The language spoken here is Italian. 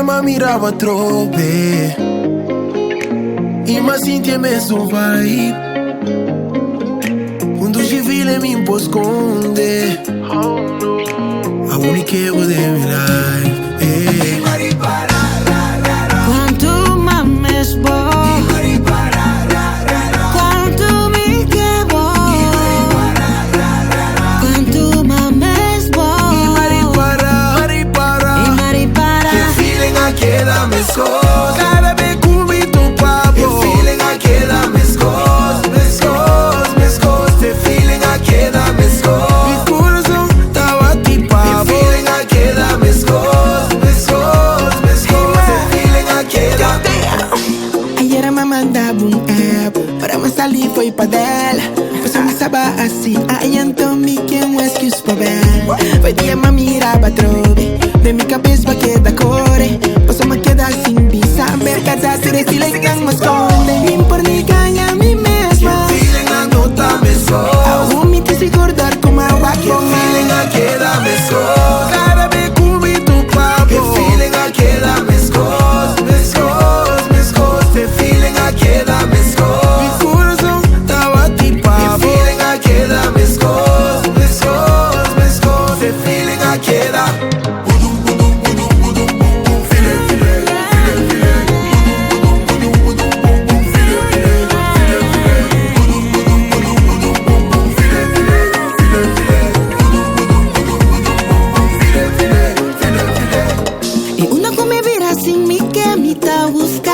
ma mirava troppe e ma senti me su vibe quando ci file mi un po' sconde a unica che de mi life Quanto me sbo Quanto mi quebo Quanto me sbo Che feeling a queda me scos Árabe cubi tu papo Che feeling a queda me scos Me scos Che feeling a queda me scos Mi corazón estaba ti papo Che feeling a queda me scos Che feeling a queda Ayer me mandaba un app para me salir foi pra dela. Pois eu me saba assim, aí então me que um excuse pra bela. Foi dia me mirava trove, de mi cabeça pra que da core. Pois eu me queda assim, bisa, mercada se refile que me esconde. Me por ni ganha mi mesma. Que feeling a nota me scos Ao me te recordar como eu rock Que feeling a queda me scos Árabe cubi tu papo Que feeling a queda me scos Que feeling a queda me scos Mi corazón estaba ti papo Que feeling a queda me scos Que feeling a queda E una come vera assim me quer me tá buscando.